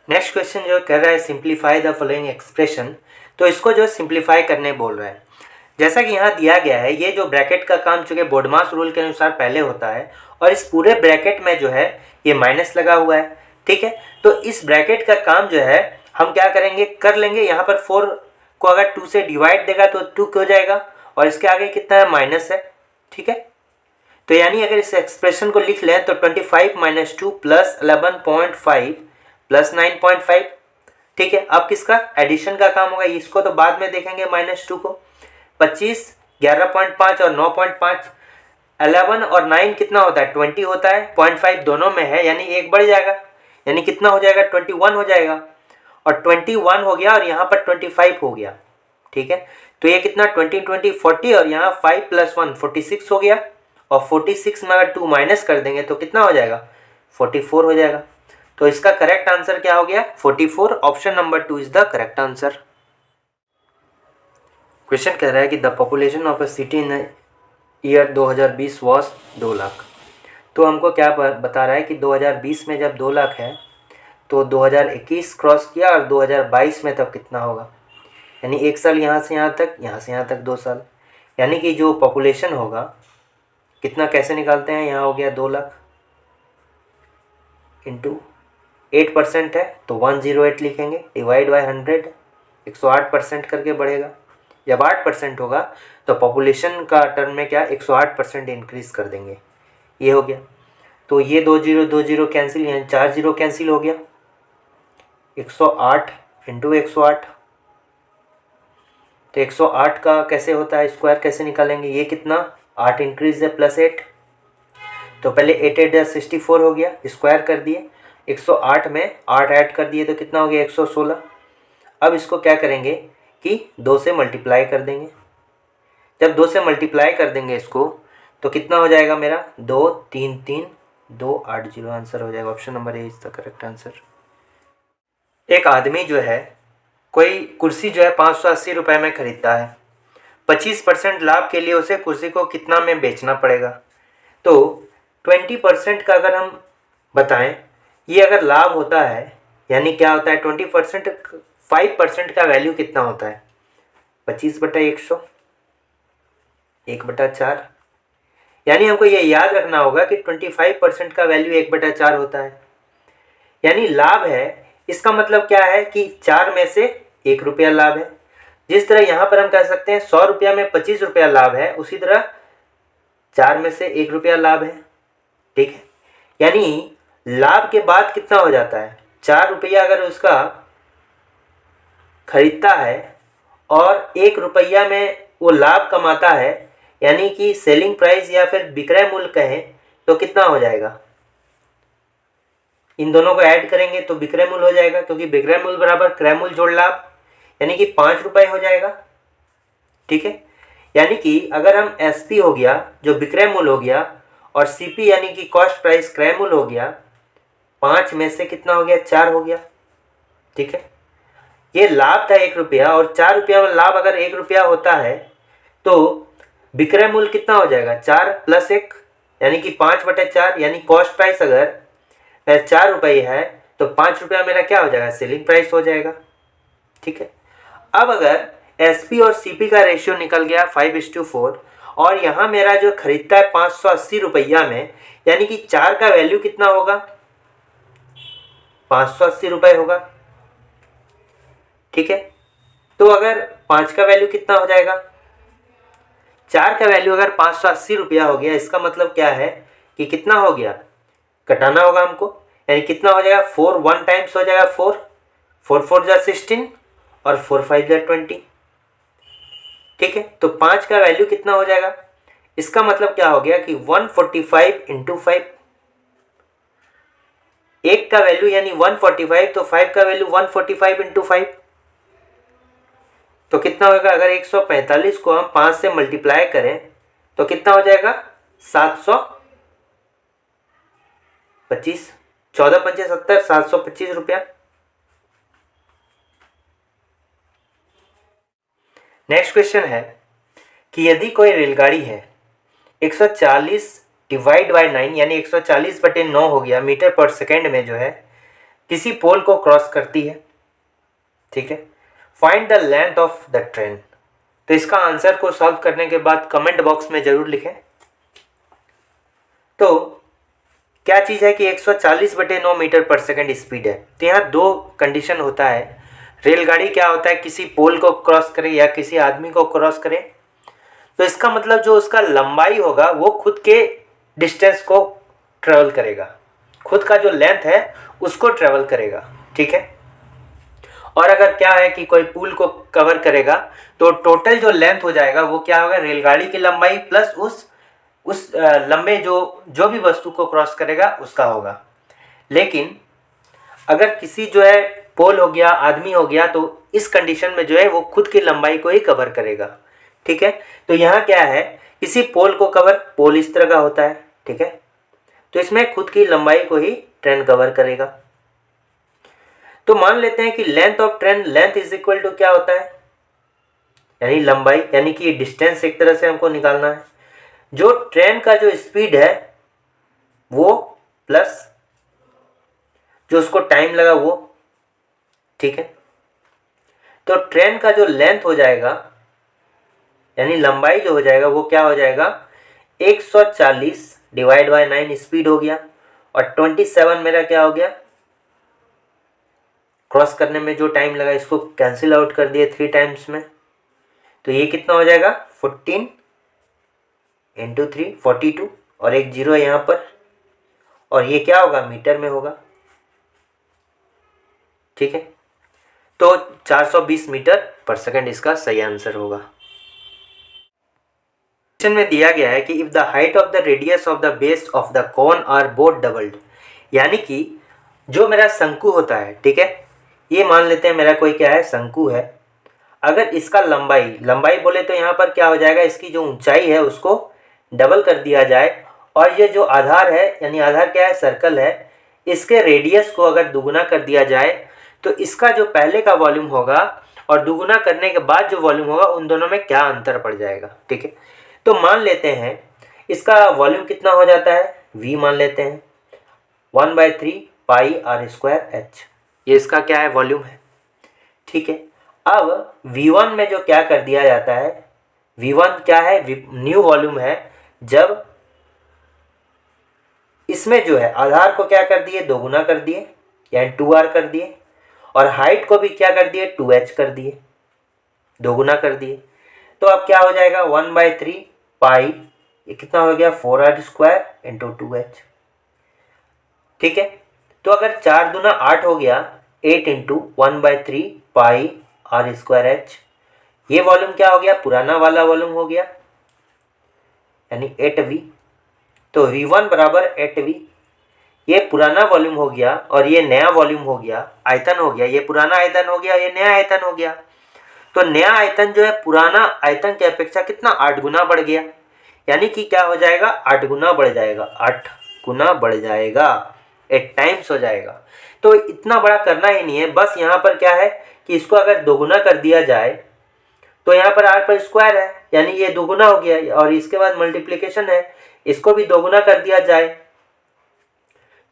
Next question जो कर रहा है सिंप्लीफाई द फॉलोइंग एक्सप्रेशन, तो इसको जो सिंप्लीफाई करने बोल रहा है। जैसा कि यहाँ दिया गया है, ये जो ब्रैकेट का काम चूँकि बोर्डमास रूल के अनुसार पहले होता है और इस पूरे ब्रैकेट में जो है ये माइनस लगा हुआ है, ठीक है। तो इस ब्रैकेट का काम जो है हम क्या करेंगे, कर लेंगे। यहाँ पर 4 को अगर 2 से डिवाइड देगा तो 2 हो जाएगा और इसके आगे कितना है, माइनस है, ठीक है। तो यानी अगर इस एक्सप्रेशन को लिख लें तो 25 माइनस 2 प्लस 11.5 प्लस 9.5, ठीक है। अब किसका एडिशन का काम होगा, इसको तो बाद में देखेंगे। -2 को 25, 11.5 और 9.5, 11 और 9 कितना होता है, 20 होता है। 0.5 दोनों में है यानी एक बढ़ जाएगा, यानी कितना हो जाएगा, 21 हो जाएगा। और 21 हो गया और यहाँ पर 25 हो गया, ठीक है। तो ये कितना 20 20 40 और यहाँ 5 + 1 46 हो गया। और 46 में अगर 2 माइनस कर देंगे तो कितना हो जाएगा, 44 हो जाएगा। तो इसका करेक्ट आंसर क्या हो गया, 44। Option number 2 is the correct answer. Question कह रहा है कि the population of a city in year 2020 was 2 lakh. तो हमको क्या बता रहा है कि 2020 में जब 2 लाख है तो 2021 क्रॉस किया और 2022 में तब कितना होगा, यानी 1 साल यहाँ से यहाँ तक, यहाँ से यहाँ तक 2 साल। यानी कि जो पॉपुलेशन होगा कितना, कैसे निकालते हैं, यहाँ हो गया 2 लाख इंटू 8% है तो 108 लिखेंगे, डिवाइड बाय 100, 108% करके बढ़ेगा। जब 8% होगा तो पॉपुलेशन का टर्म में क्या 108% इंक्रीज कर देंगे, ये हो गया। तो ये 2 0 कैंसिल, यानी 4 0 कैंसिल हो गया। 108 इंटू 108, तो 108 का कैसे होता है, स्क्वायर कैसे निकालेंगे, ये कितना 8 इंक्रीज है प्लस 8, तो पहले 8 8 64 हो गया, स्क्वायर कर दिए। 108 में 8 ऐड कर दिए तो कितना हो गया 116। अब इसको क्या करेंगे कि 2 से मल्टीप्लाई कर देंगे। जब 2 से मल्टीप्लाई कर देंगे इसको तो कितना हो जाएगा मेरा, 2 3 3 2 8 0 आंसर हो जाएगा। Option number A is the correct answer. एक आदमी जो है कोई कुर्सी जो है 580 रुपये में खरीदता है। 25% लाभ के लिए उसे कुर्सी को कितना में बेचना पड़ेगा। तो 20% का अगर हम बताएं, ये अगर लाभ होता है यानी क्या होता है 20%, 5% का वैल्यू कितना होता है, 25/100, 1/4। यानी हमको ये याद रखना होगा कि 25% का वैल्यू 1/4 होता है। यानी लाभ है, इसका मतलब क्या है कि 4 में से 1 रुपया लाभ है। जिस तरह यहाँ पर हम कह सकते हैं 100 रुपया में 25 रुपया लाभ है, उसी तरह 4 में से 1 रुपया लाभ है, ठीक है। यानी लाभ के बाद कितना हो जाता है, 4 रुपया अगर उसका खरीदता है और 1 रुपया में वो लाभ कमाता है, यानी कि सेलिंग प्राइस या फिर विक्रय मूल्य कहें तो कितना हो जाएगा, इन दोनों को ऐड करेंगे तो विक्रय मूल्य हो जाएगा, क्योंकि विक्रय मूल्य बराबर क्रय मूल्य जोड़ लाभ, यानी कि 5 रुपये हो जाएगा, ठीक है। यानी कि अगर हम एसपी हो गया जो विक्रय मूल्य हो गया और सीपी यानी कि कॉस्ट प्राइस क्रय मूल्य हो गया, 5 में से कितना हो गया, 4 हो गया, ठीक है। ये लाभ था 1 रुपया और 4 रुपया में लाभ अगर 1 रुपया होता है तो विक्रय मूल्य कितना हो जाएगा, 4 + 1 यानी कि 5/4, यानी कॉस्ट प्राइस अगर 4 रुपये है तो 5 रुपया मेरा क्या हो जाएगा, सेलिंग प्राइस हो जाएगा, ठीक है। अब अगर एसपी और सीपी का रेशियो निकल गया 5:4 और यहाँ मेरा जो खरीदता है 580 रुपया में, यानी कि 4 का वैल्यू कितना होगा, 580 रुपये होगा, ठीक है। तो अगर 5 का वैल्यू कितना हो जाएगा, 4 का वैल्यू अगर 580 रुपया हो गया, इसका मतलब क्या है कि कितना हो गया, कटाना होगा हमको, यानी कितना हो जाएगा, 4 1 टाइम्स हो जाएगा 4 4 4 जा 16 और 4 5 जा 20, ठीक है। तो 5 का वैल्यू कितना हो जाएगा, इसका मतलब क्या हो गया कि 145 × 5, 1 का वैल्यू यानी 145, तो 5 का वैल्यू 145 × 5, तो कितना होगा, अगर 145 को हम 5 से मल्टीप्लाई करें तो कितना हो जाएगा, 725, 14 × 5 = 70, 725 रुपया। नेक्स्ट क्वेश्चन है कि यदि कोई रेलगाड़ी है 140 डिवाइड बाय 9 यानी 140/9 हो गया मीटर पर सेकेंड में जो है, किसी पोल को क्रॉस करती है, ठीक है। Find the length of the train. तो इसका आंसर को सॉल्व करने के बाद कमेंट बॉक्स में जरूर लिखें। तो क्या चीज़ है कि 140/9 मीटर पर सेकंड स्पीड है। तो यहाँ दो कंडीशन होता है। रेलगाड़ी क्या होता है, किसी पोल को क्रॉस करे या किसी आदमी को क्रॉस करे, तो इसका मतलब जो उसका लंबाई होगा वो खुद के डिस्टेंस को ट्रेवल करेगा, खुद का जो लेंथ है उसको ट्रेवल करेगा, ठीक है। और अगर क्या है कि कोई पुल को कवर करेगा तो टोटल जो लेंथ हो जाएगा वो क्या होगा, रेलगाड़ी की लंबाई प्लस उस लंबे जो भी वस्तु को क्रॉस करेगा उसका होगा। लेकिन अगर किसी जो है पोल हो गया, आदमी हो गया, तो इस कंडीशन में जो है वो खुद की लंबाई को ही कवर करेगा, ठीक है। तो यहाँ क्या है, किसी पोल को कवर, पोल इस तरह का होता है, ठीक है, तो इसमें खुद की लंबाई को ही ट्रेन कवर करेगा। तो मान लेते हैं कि length of train, length is equal to क्या होता है, यानी लंबाई, यानी कि डिस्टेंस एक तरह से हमको निकालना है। जो ट्रेन का जो स्पीड है वो प्लस जो उसको टाइम लगा वो, ठीक है। तो ट्रेन का जो लेंथ हो जाएगा यानी लंबाई जो हो जाएगा वो क्या हो जाएगा, 140 डिवाइड बाय 9 स्पीड हो गया, और 27 मेरा क्या हो गया, क्रॉस करने में जो टाइम लगा इसको कैंसिल आउट कर दिए 3 टाइम्स में, तो ये कितना हो जाएगा 14 इंटू 3 42, और एक जीरो है यहाँ पर, और ये क्या होगा मीटर में होगा, ठीक है। तो 420 मीटर पर सेकंड इसका सही आंसर होगा। क्वेश्चन में दिया गया है कि if the height of the radius of the base of the cone are both doubled, यानी कि जो मेरा शंकु होता है, ठीक है, ये मान लेते हैं मेरा कोई क्या है शंकु है, अगर इसका लंबाई बोले तो यहाँ पर क्या हो जाएगा, इसकी जो ऊंचाई है उसको डबल कर दिया जाए, और ये जो आधार है यानी आधार क्या है सर्कल है, इसके रेडियस को अगर दुगुना कर दिया जाए तो इसका जो पहले का वॉल्यूम होगा और दुगुना करने के बाद जो वॉल्यूम होगा उन दोनों में क्या अंतर पड़ जाएगा, ठीक है। तो मान लेते हैं इसका वॉल्यूम कितना हो जाता है, v मान लेते हैं 1/3 पाई r²h, ये इसका क्या है वॉल्यूम है, ठीक है। अब v1 में जो क्या कर दिया जाता है, v1 क्या है, न्यू वॉल्यूम है, जब इसमें जो है आधार को क्या कर दिए, दोगुना कर दिए यानी 2r कर दिए, और हाइट को भी क्या कर दिए 2h कर दिए, दोगुना कर दिए। तो अब क्या हो जाएगा 1/3 पाई, ये कितना हो गया 4r² इंटू 2h, ठीक है। तो अगर 4 दूना 8 हो गया, 8 इंटू 1/3 पाई r²h, ये वॉल्यूम क्या हो गया, पुराना वाला वॉल्यूम हो गया यानी 8v। तो v1 बराबर 8v, ये पुराना वॉल्यूम हो गया और ये नया वॉल्यूम हो गया, आयतन हो गया, ये पुराना आयतन हो गया, ये नया आयतन हो गया। तो नया आयतन जो है पुराना आयतन की अपेक्षा कितना 8 गुना बढ़ गया, यानी कि क्या हो जाएगा 8 गुना बढ़ जाएगा, 8 गुना बढ़ जाएगा, 8 टाइम्स हो जाएगा। तो इतना बड़ा करना ही नहीं है, बस यहाँ पर क्या है कि इसको अगर दोगुना कर दिया जाए तो यहाँ पर r पर स्क्वायर है यानी ये दोगुना हो गया, और इसके बाद मल्टीप्लिकेशन है, इसको भी दोगुना कर दिया जाए,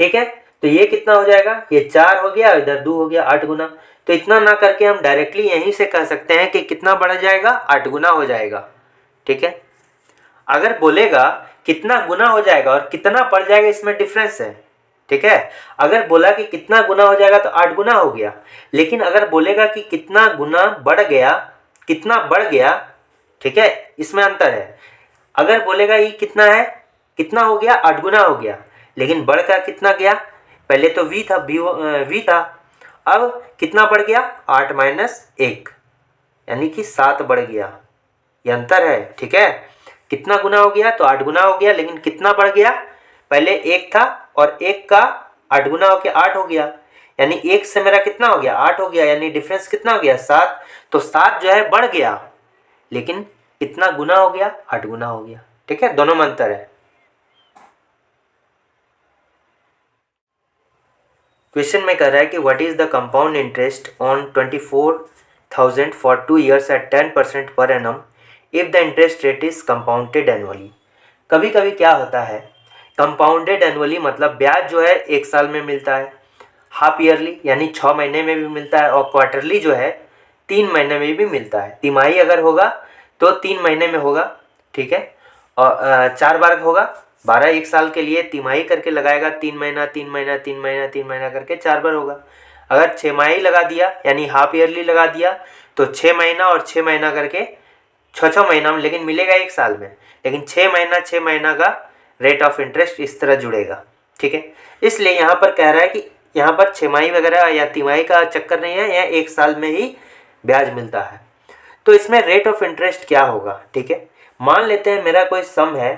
ठीक है। तो ये कितना हो जाएगा, ये 4 हो गया, इधर 2 हो गया, 8 गुना। तो इतना ना करके हम डायरेक्टली यहीं से कह सकते हैं कि कितना बढ़ जाएगा, 8 गुना हो जाएगा, ठीक है। अगर बोलेगा कितना गुना हो जाएगा और कितना बढ़ जाएगा इसमें डिफरेंस है, ठीक है। अगर बोला कि कितना गुना हो जाएगा तो 8 गुना हो गया, लेकिन अगर बोलेगा कि कितना गुना बढ़ गया, कितना बढ़ गया, ठीक है, इसमें अंतर है। अगर बोलेगा ये कितना है, कितना हो गया 8 गुना हो गया, लेकिन बढ़ का कितना गया, पहले तो v था, v था, अब कितना बढ़ गया 8 - 1 यानी कि 7 बढ़ गया, ये अंतर है, ठीक है। कितना गुना हो गया तो 8 गुना हो गया, लेकिन कितना बढ़ गया, पहले 1 था और 1 का 8 गुना होकर 8 हो गया, यानी 1 से मेरा कितना हो गया 8 हो गया, यानी डिफरेंस कितना हो गया 7। तो 7 जो है बढ़ गया, लेकिन कितना गुना हो गया 8 गुना हो गया, ठीक है, दोनों में अंतर है। क्वेश्चन में कह रहा है कि what is the compound interest on 24,000 for 2 years at 10% per annum if the interest rate is compounded annually. कभी कभी क्या होता है कंपाउंडेड एनुअली मतलब ब्याज जो है 1 साल में मिलता है, हाफ ईयरली यानी 6 महीने में भी मिलता है, और क्वार्टरली जो है 3 महीने में भी मिलता है। तिमाही अगर होगा तो 3 महीने में होगा, ठीक है। और 4 बार होगा, 12 एक साल के लिए तिमाही करके लगाएगा, 3 महीना 3 महीना 3 महीना 3 महीना करके 4 बार होगा। अगर 6 माही लगा दिया यानी हाफ ईयरली लगा दिया तो 6 महीना और 6 महीना करके 6 महीना में, लेकिन मिलेगा एक साल में, लेकिन 6 महीना का रेट ऑफ इंटरेस्ट इस तरह जुड़ेगा, ठीक है। इसलिए यहाँ पर कह रहा है कि यहाँ पर 6 माही वगैरह या तिमाही का चक्कर नहीं है, यहाँ एक साल में ही ब्याज मिलता है। तो इसमें रेट ऑफ इंटरेस्ट क्या होगा, ठीक है। मान लेते हैं मेरा कोई सम है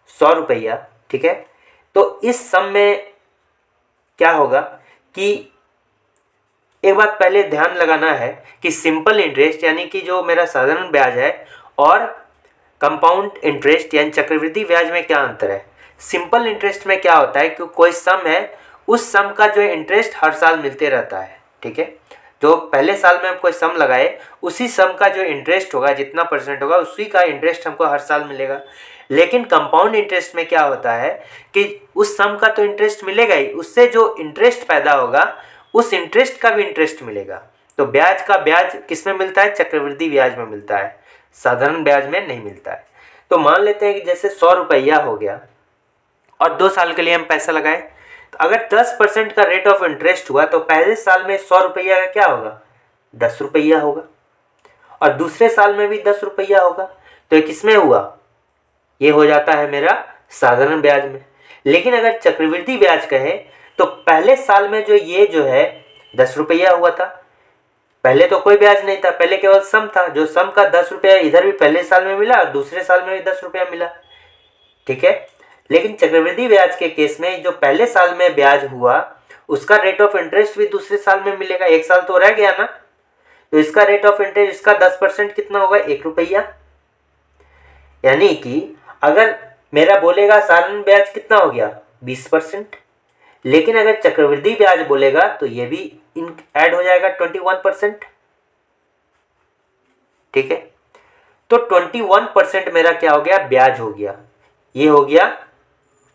100 रुपया, ठीक है। तो इस सम में क्या होगा कि एक बात पहले ध्यान लगाना है कि सिंपल इंटरेस्ट यानी कि जो मेरा साधारण ब्याज है और कंपाउंड इंटरेस्ट यानी चक्रवृद्धि ब्याज में क्या अंतर है। सिंपल इंटरेस्ट में क्या होता है कि कोई सम है, उस सम का जो इंटरेस्ट हर साल मिलते रहता है, ठीक है। जो पहले साल में हम कोई सम लगाए उसी सम का जो इंटरेस्ट होगा, जितना परसेंट होगा उसी का इंटरेस्ट हमको हर साल मिलेगा। लेकिन कंपाउंड इंटरेस्ट में क्या होता है कि उस सम का तो इंटरेस्ट मिलेगा ही, उससे जो इंटरेस्ट पैदा होगा उस इंटरेस्ट का भी इंटरेस्ट मिलेगा। तो ब्याज का ब्याज किस में मिलता है, चक्रवृद्धि ब्याज में मिलता है, साधारण ब्याज में नहीं मिलता है। तो मान लेते हैं कि जैसे 100 रुपया हो गया और 2 साल के लिए हम पैसा लगाए, तो अगर 10% का रेट ऑफ इंटरेस्ट हुआ तो पहले साल में 100 रुपया का क्या होगा, 10 रुपया होगा, और दूसरे साल में भी 10 रुपया होगा। तो ये किस में हुआ, ये हो जाता है मेरा साधारण ब्याज में। लेकिन अगर चक्रवृद्धि ब्याज कहे तो पहले साल में जो है 10 रुपया हुआ था, पहले तो कोई ब्याज नहीं था, पहले केवल सम था, जो सम का 10 रुपया इधर भी पहले साल में मिला और दूसरे साल में भी 10 रुपया मिला, ठीक है। लेकिन चक्रवृद्धि ब्याज के केस में जो पहले साल में ब्याज हुआ उसका रेट ऑफ इंटरेस्ट भी दूसरे साल में मिलेगा, एक साल तो रह गया ना, तो इसका रेट ऑफ इंटरेस्ट, इसका 10% कितना होगा, 1 रुपया। यानी कि अगर मेरा बोलेगा साधारण ब्याज कितना हो गया 20%, लेकिन अगर चक्रवृद्धि ब्याज बोलेगा तो ये भी ऐड हो जाएगा 21%, ठीक है। तो 21% मेरा क्या हो गया, ब्याज हो गया। ये हो गया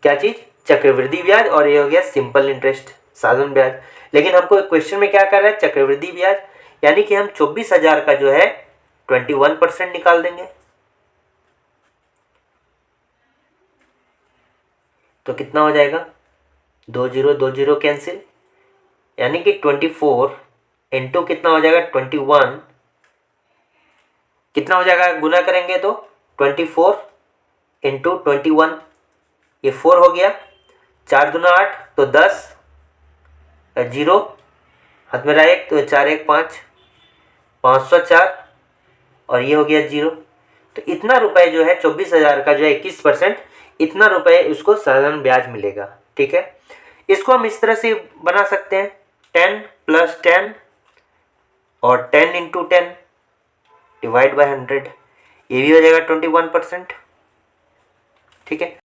क्या चीज, चक्रवृद्धि ब्याज, और ये हो गया सिंपल इंटरेस्ट, साधारण ब्याज। लेकिन हमको क्वेश्चन में क्या कर रहा है, चक्रवृद्धि ब्याज, यानी कि हम 24,000 का जो है 21% निकाल देंगे। तो कितना हो जाएगा, 2 0 कैंसिल, यानी कि 24 इंटू कितना हो जाएगा 21, कितना हो जाएगा गुना करेंगे तो 24 इंटू 21, ये 4 हो गया, 4 दूना 8 तो 10, 0 हाथ में रहा 1 तो 4 1 5, 504, और ये हो गया 0। तो इतना रुपए जो है 24,000 का जो है 21%, इतना रुपए उसको साधारण ब्याज मिलेगा, ठीक है। इसको हम इस तरह से बना सकते हैं 10 + 10 और 10 × 10 डिवाइड बाय 100, ये भी हो जाएगा 21%, ठीक है।